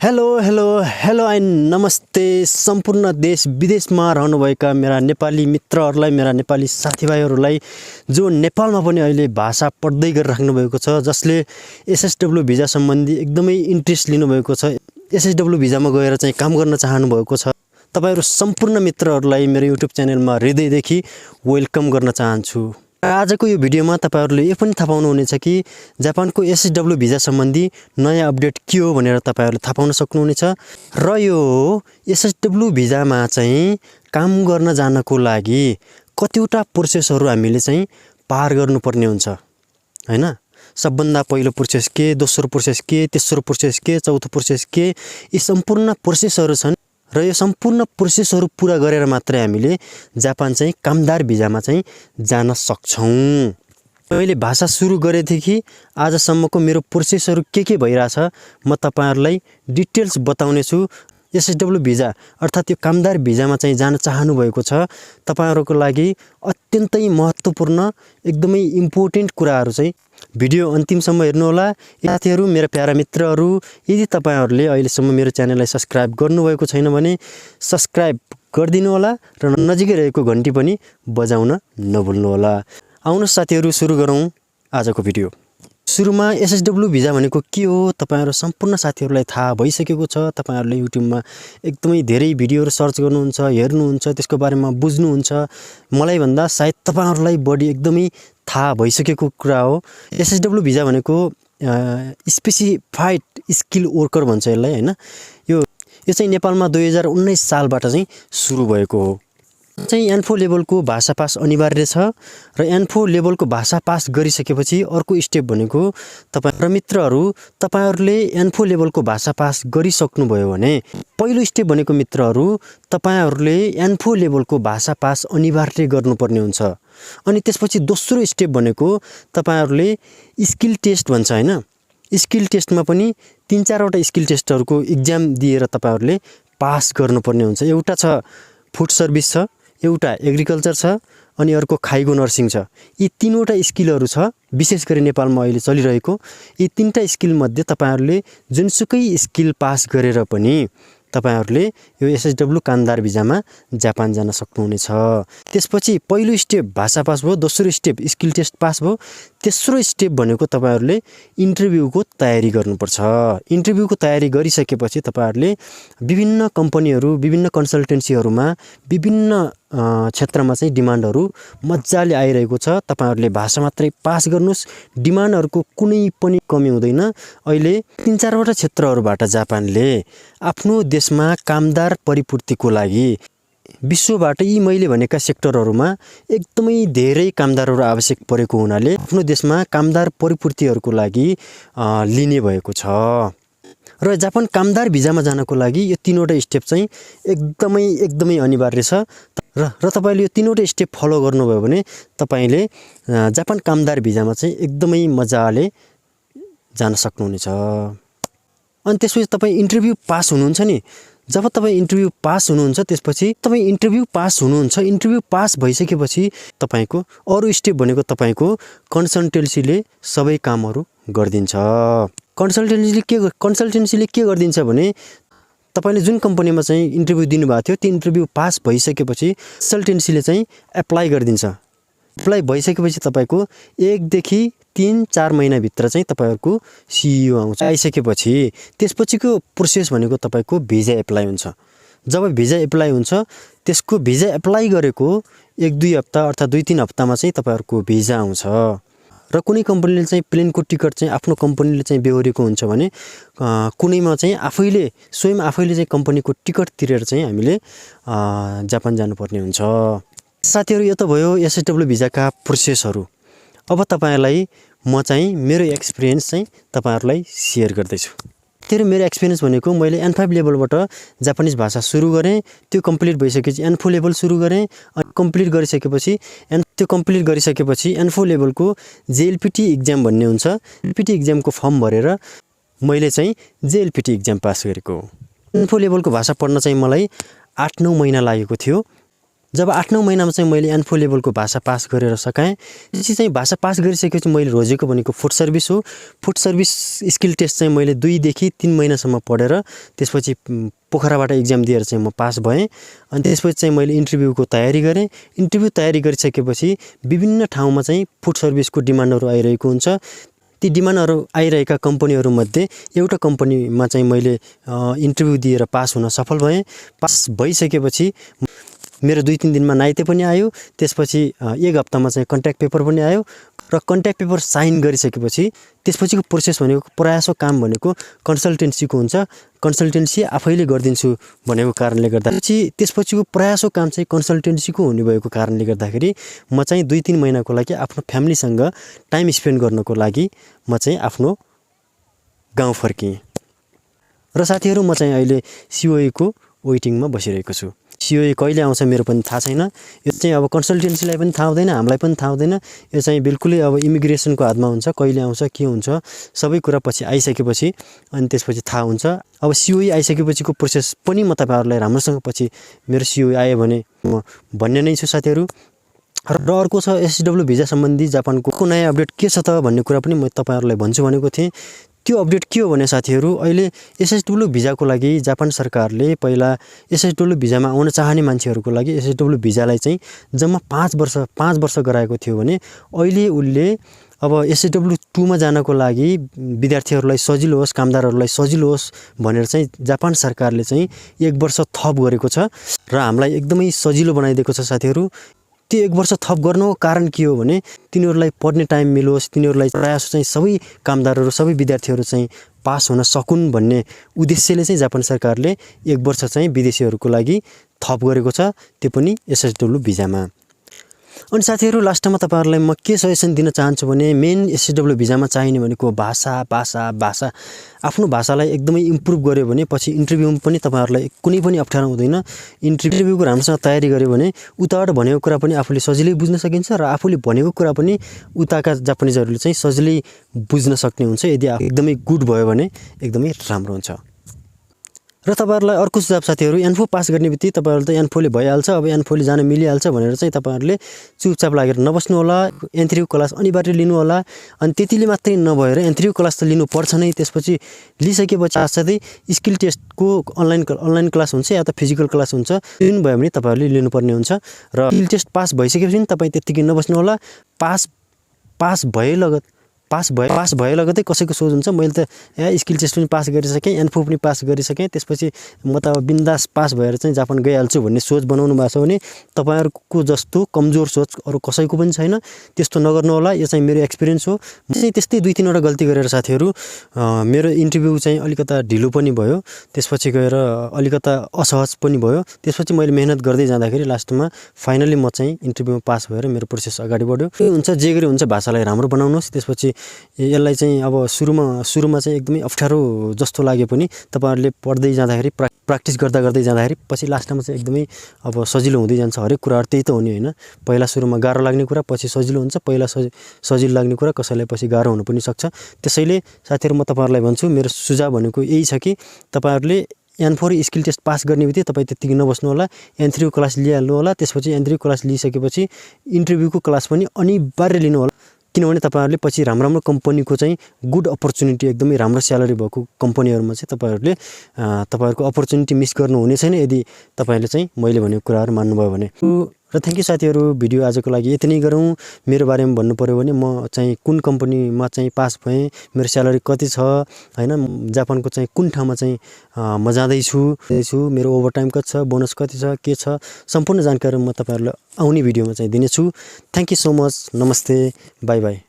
Hello hello hello and नमस्ते सम्पूर्ण देश विदेशमा रहनुभएका मेरा नेपाली मित्रहरूलाई, मेरा नेपाली साथीभाइहरूलाई जो नेपालमा पनि अहिले भाषा पढ्दै गरिराख्नु भएको छ, जसले एसएसडब्ल्यू भिजा सम्बन्धी एकदमै इन्ट्रेस्ट लिनुभएको छ, एसएसडब्ल्यू भिजामा गएर चाहिँ काम गर्न चाहनु भएको छ, तपाईहरु सम्पूर्ण मित्रहरूलाई मेरो युट्युब च्यानलमा हृदयदेखि वेलकम गर्न चाहन्छु। आजको यो भिडियोमा तपाईहरुले यो पनि थाहा पाउनुहुनेछ कि जापानको एसएसडब्ल्यू भिजा सम्बन्धी नयाँ अपडेट के हो भनेर तपाईहरुले थाहा पाउन सक्नुहुनेछ। र यो एसएसडब्ल्यू भिजामा चाहिँ काम गर्न जानको लागि कतिवटा प्रोसेसहरु हामीले चाहिँ पार गर्नुपर्ने हुन्छ हैन। सबभन्दा पहिलो प्रोसेस के, दोस्रो प्रोसेस के, तेस्रो प्रोसेस के, चौथो प्रोसेस के, यी सम्पूर्ण प्रोसेसहरु छन् र यो सम्पूर्ण प्रोसेसहरु पूरा गरेर मात्रै हामीले जापान चाहिँ कामदार भिजामा चाहिँ जान सक्छौं। मैले भाषा सुरु गरेदेखि आजसम्मको मेरो प्रोसेसहरु के भइराछ म तपाईहरुलाई डिटेल्स बताउने छु। एसएसडब्ल्यू भिजा अर्थात यो कामदार भिजामा चाहिँ जान चाहनु भएको छ तपाईहरुको लागि अत्यन्तै महत्त्वपूर्ण एकदमै इम्पोर्टेन्ट कुराहरु चाहिँ भिडियो अन्तिमसम्म हेर्नु होला। साथीहरु, मेरा प्यारा मित्रहरु, यदि तपाईहरुले अहिलेसम्म मेरो च्यानललाई सब्स्क्राइब गर्नुभएको छैन भने सब्स्क्राइब गरिदिनु होला र नजिकै रहेको घण्टी पनि बजाउन नभुल्नु होला। आउनुहोस् साथीहरु, सुरु गरौँ आजको भिडियो। सुरुमा एसएसडब्ल्यू भिजा भनेको के हो तपाईहरु सम्पूर्ण साथीहरुलाई थाहा भइसकेको छ। तपाईहरुले युट्युबमा एकदमै धेरै भिडियोहरु सर्च गर्नुहुन्छ, हेर्नुहुन्छ, त्यसको बारेमा बुझ्नुहुन्छ। मलाई भन्दा सायद तपाईहरुलाई बढी एकदमै थाहा भइसकेको कुरा हो। एसएसडब्ल्यू भिजा भनेको स्पेसिफाइड स्किल वर्कर भन्छ यसलाई हैन। यो चाहिँ नेपालमा 2019 सालबाट चाहिँ सुरु भएको हो। चाहिँ एन4 लेभलको भाषा पास अनिवार्य छ र एन4 लेभलको भाषा पास गरिसकेपछि अर्को स्टेप भनेको तपाईहरु मित्रहरु, तपाईहरुले एन4 लेभलको भाषा पास गरिसक्नुभयो भने पहिलो स्टेप भनेको मित्रहरु तपाईहरुले एन4 लेभलको भाषा पास अनिवार्य गर्नुपर्ने हुन्छ। अनि त्यसपछि दोस्रो स्टेप भनेको तपाईहरुले स्किल टेस्ट भन्छ हैन। स्किल टेस्टमा पनि 3-4 वटा स्किल टेस्टहरुको एक्जाम दिएर तपाईहरुले पास गर्नुपर्ने हुन्छ। एउटा छ फुड सर्भिस छ, एउटा एग्रिकल्चर छ अनि अर्को खाइगो नर्सिङ छ। यी तीनवटा स्किलहरु छ विशेष गरी नेपालमा अहिले चलिरहेको। यी तीनटा स्किल मध्ये तपाईहरुले जुनसुकै स्किल पास गरेर पनि तपाईहरुले यो एसएसडब्ल्यू कामदार भिजामा जापान जान सक्नुहुनेछ। त्यसपछि पहिलो स्टेप भाषा पास भयो, दोस्रो स्टेप स्किल टेस्ट पास भयो, तेस्रो स्टेप भनेको तपाईहरुले इन्टरभ्यूको तयारी गर्नुपर्छ। इन्टरभ्यूको तयारी गरिसकेपछि तपाईहरुले विभिन्न कम्पनीहरु, विभिन्न कन्सल्टेन्सीहरुमा विभिन्न क्षेत्रमा चाहिँ डिमान्डहरु मज्जाले आइरहेको छ। तपाईहरुले भाषा मात्रै पास गर्नुस्, डिमान्डहरुको कुनै पनि कमी हुँदैन। अहिले 3-4 वटा क्षेत्रहरुबाट जापानले आफ्नो देशमा कामदार परिपूर्तिको लागि विश्वबाट यी मैले भनेका सेक्टरहरुमा एकदमै धेरै कामदारहरु आवश्यक परेको हुनाले आफ्नो देशमा कामदार परिपूर्तिहरुको लागि लिने भएको छ। र जापान कामदार भिजामा जानको लागि यो तीनवटा स्टेप चाहिँ एकदमै अनिवार्य छ। र तपाईले यो तीनवटा स्टेप फलो गर्नुभयो भने तपाईले जापान कामदार भिजामा चाहिँ एकदमै मजाले जान सक्नुहुनेछ। अनि त्यसपछि तपाई इन्टरभ्यु पास हुनुहुन्छ नि। जब तपाई इन्टरभ्यु पास हुनुहुन्छ त्यसपछि तपाई इन्टरभ्यु पास हुनुहुन्छ। इन्टरभ्यु पास भइसकेपछि तपाईको अरु स्टेप भनेको तपाईको कन्सल्टेन्सीले सबै कामहरु गर्दिन्छ। कन्सल्टेन्सीले के गर्दिन्छ भने तपाईले जुन कम्पनीमा चाहिँ इन्टरभ्यु दिनुभएको थियो त्यो इन्टरभ्यु पास भइसकेपछि कन्सल्टेन्सीले चाहिँ एप्लाई गरिदिन्छ। एप्लाई भइसकेपछि तपाईको 1 देखि 3-4 महिना भित्र चाहिँ तपाईहरुको सीईओ आउँछ। आइसकेपछि त्यसपछिको प्रोसेस भनेको तपाईको भिजा एप्लाई हुन्छ। जब भिजा एप्लाई हुन्छ त्यसको भिजा एप्लाई गरेको 1-2 हप्ता अर्थात 2-3 हप्तामा चाहिँ तपाईहरुको भिजा आउँछ। र कुनै कम्पनीले चाहिँ प्लेनको टिकट चाहिँ आफ्नो कम्पनीले चाहिँ बेहोरेको हुन्छ भने कुनैमा चाहिँ स्वयं आफैले चाहिँ कम्पनीको टिकट तिरेर चाहिँ हामीले जापान जानुपर्ने हुन्छ। साथीहरु, यो त भयो एसएसडब्ल्यू भिजाका प्रोसेसहरु। अब तपाईहरुलाई म चाहिँ मेरो एक्सपिरियन्स चाहिँ तपाईहरुलाई शेयर गर्दै छु। मेरो एक्सपिरियन्स भनेको मैले एन5 लेभलबाट जापानिज भाषा सुरु गरे, त्यो कम्प्लिट भइसकेपछि एन4 लेभल सुरु गरे। अनि कम्प्लिट गरिसकेपछि एन4 लेभलको जेएलपीटी एक्जाम भन्ने हुन्छ। जेएलपीटी एक्जामको फर्म भरेर मैले चाहिँ जेएलपीटी एक्जाम पास गरेको। एन4 लेभलको भाषा पढ्न चाहिँ मलाई 8-9 महिना लागेको थियो। जब 8-9 महिनामा चाहिँ मैले N4 लेभलको भाषा पास गरेर सकाएँ। त्यसपछि चाहिँ भाषा पास गरिसकेपछि मैले रोजेको भनेको फुड सर्भिस हो। फुड सर्भिस स्किल टेस्ट चाहिँ मैले 2 देखि 3 महिनासम्म पढेर त्यसपछि पोखराबाट एक्जाम दिएर चाहिँ म पास भएँ। अनि त्यसपछि चाहिँ मैले इन्टरभ्यूको तयारी गरेँ। इन्टरभ्यू तयारी गरिसकेपछि विभिन्न ठाउँमा चाहिँ फुड सर्भिसको डिमान्डहरू आइरहेको हुन्छ। ती डिमान्डहरू आइरहेका कम्पनीहरूमध्ये एउटा कम्पनीमा चाहिँ मैले इन्टरभ्यू दिएर पास हुन सफल भएँ। पास भइसकेपछि मेरो 2-3 दिनमा नाइते पनि आयो। त्यसपछि 1 हप्तामा चाहिँ कन्ट्र्याक्ट पेपर पनि आयो र कन्ट्र्याक्ट पेपर साइन गरिसकेपछि त्यसपछिको प्रोसेस भनेको प्रयासको काम भनेको कन्सल्टेन्सीको हुन्छ। कन्सल्टेन्सी आफैले गरिदिन्छु भनेको कारणले गर्दा त्यसपछिको प्रयासको काम चाहिँ कन्सल्टेन्सीको हुने भएको कारणले गर्दाखेरि म चाहिँ 2-3 महिनाको लागि आफ्नो फ्यामिलीसँग टाइम स्पेन्ड गर्नको लागि म चाहिँ आफ्नो गाउँ फर्किएँ। र साथीहरू म चाहिँ अहिले COE को वेटिङमा बसिरहेको छु। COE कहिले आउँछ मेरो पनि थाहा छैन। यो चाहिँ अब कन्सल्टेन्सीलाई पनि थाहा हुँदैन, हामीलाई पनि थाहा हुँदैन। यो चाहिँ बिल्कुलै अब इमिग्रेसनको हातमा हुन्छ, कहिले आउँछ के हुन्छ सबै कुरा पछि आइसकेपछि अनि त्यसपछि थाहा हुन्छ। अब COE आइसकेपछिको प्रोसेस पनि म तपाईहरुलाई राम्रोसँग पछि मेरो COE आयो भने म भन्ने नै छु साथीहरू। र अर्को छ SSW भिजा सम्बन्धी जापानको नयाँ अपडेट के छ त भन्ने कुरा पनि म तपाईहरुलाई भन्छु भनेको थिएँ। त्यो अपडेट के हो भने साथीहरू, अहिले SSW भिजाको लागि जापान सरकारले पहिला SSW भिजामा आउन चाहने मान्छेहरूको लागि SSW भिजालाई चाहिँ जम्मा 5 वर्ष गराएको थियो भने अहिले उले अब SSW 2 मा जानको लागि विद्यार्थीहरूलाई सजिलो होस्, कामदारहरूलाई सजिलो होस् भनेर चाहिँ जापान सरकारले चाहिँ 1 वर्ष थप गरेको छ र हामीलाई एकदमै सजिलो बनाइदिएको छ साथीहरू। त्यो 1 वर्ष थप गर्नुको कारण के हो भने तिनीहरूलाई पढ्ने टाइम मिलोस्, तिनीहरूलाई प्रयास चाहिँ सबै कामदारहरू सबै विद्यार्थीहरू चाहिँ पास हुन सकुन् भन्ने उद्देश्यले चाहिँ जापान सरकारले 1 वर्ष चाहिँ विदेशीहरूको लागि थप गरेको छ, त्यो पनि SSW भिजामा। अनि साथीहरू लास्टमा तपाईहरुलाई म के सजेसन दिन चाहन्छु भने मेन SSW भिजामा चाहिने भनेको भाषा। आफ्नो भाषालाई एकदमै इम्प्रुभ गर्यो भने पछि इन्टरभ्यूमा पनि तपाईहरुलाई कुनै पनि अप्ठ्यारो हुँदैन। इन्टरभ्यूको राम्रोसँग तयारी गर्यो भने उताबाट भनेको कुरा पनि आफूले सजिलै बुझ्न सकिन्छ र आफूले भनेको कुरा पनि उताका जापानिजहरूले चाहिँ सजिलै बुझ्न सक्ने हुन्छ यदि एकदमै गुड भयो भने एकदमै राम्रो हुन्छ। र तपाईहरुलाई अर्को सुझाव साथीहरू, N4 पास गर्ने बित्तिकै तपाईहरुले त N4 ले भइहाल्छ, अब N4 ले जान मिलिहाल्छ भनेर चाहिँ तपाईहरुले चुपचाप लागेर नबस्नु होला। N3 क्लास अनिवार्य लिनु होला। अनि त्यतिले मात्रै नभएर N3 क्लास त लिनु पर्छ नै। त्यसपछि लिसकेपछि साथसाथै स्किल टेस्टको अनलाइन क्लास हुन्छ या त फिजिकल क्लास हुन्छ, लिनु भयो भने तपाईहरुले लिनुपर्ने हुन्छ। र स्किल टेस्ट पास भइसकेपछि तपाई त्यतिकै नबस्नु होला। पास भए लगतै कसैको सोच हुन्छ मैले त स्किल टेस्ट पनि पास गरिसकेँ, N4 पनि पास गरिसकेँ, त्यसपछि म त अब बिन्दास पास भएर चाहिँ जापान गइहाल्छु भन्ने सोच बनाउनु भएको छ भने तपाईहरुको जस्तो कमजोर सोच अरु कसैको पनि छैन। त्यस्तो नगर्नु होला। यो चाहिँ मेरो एक्सपिरियन्स हो। म चाहिँ त्यस्तै 2-3 वटा गल्ती गरेर साथीहरू मेरो इन्टरभ्यू चाहिँ अलिकता ढिलो पनि भयो, त्यसपछि गएर अलिकता असहज पनि भयो। त्यसपछि मैले मेहनत गर्दै जाँदाखेरि लास्टमा फाइनली म चाहिँ इन्टरभ्यूमा पास भएर मेरो प्रोसेस अगाडि बढ्यो। के हुन्छ जे गरे हुन्छ भाषालाई राम्रो बनाउनुस्। त्यसपछि यसलाई चाहिँ अब सुरुमा चाहिँ एकदमै अप्ठ्यारो जस्तो लागे पनि तपाईहरुले पढ्दै जाँदाखेरि प्र्याक्टिस गर्दै जाँदाखेरि पछि लास्टमा चाहिँ एकदमै अब सजिलो हुँदै जान्छ। हरेक कुराहरु त्यही त हो नि हैन। पहिला सुरुमा गाह्रो लाग्ने कुरा पछि सजिलो हुन्छ, पहिला सजिलो लाग्ने कुरा कसैलाई पछि गाह्रो हुन पनि सक्छ। त्यसैले साथीहरु म तपाईहरुलाई भन्छु मेरो सुझाव भनेको यही छ कि तपाईहरुले N4 स्किल टेस्ट पास गर्ने बित्तिकै तपाई त्यतिकै नबस्नु होला। N3 क्लास लिइहाल्नु होला। त्यसपछि N3 क्लास लिइसकेपछि इन्टरभ्यूको क्लास पनि अनिवार्य लिनु होला। किनभने तपाईहरुले पछि राम्रो कम्पनीको चाहिँ गुड अपर्च्युनिटी एकदमै राम्रो स्यालेरी भएको कम्पनीहरुमा चाहिँ तपाईहरुले तपाईहरुको अपर्च्युनिटी मिस गर्नु हुने छैन यदि तपाईले चाहिँ मैले भनेको कुराहरु मान्नुभयो भने। र थ्यांक यू साथीहरु, भिडियो आजको लागि यति नै गरौँ। मेरो बारेमा भन्नु पर्यो भने म चाहिँ कुन कम्पनीमा चाहिँ पास भएँ, मेरो स्यालेरी कति छ हैन, जापानको चाहिँ कुन ठाउँमा चाहिँ म जाँदै छु, मेरो ओभरटाइम कति छ, बोनस कति छ, के छ, सम्पूर्ण जानकारी म तपाईहरुलाई आउने भिडियोमा चाहिँ दिनेछु। Thank you so much. नमस्ते, बाइ बाइ।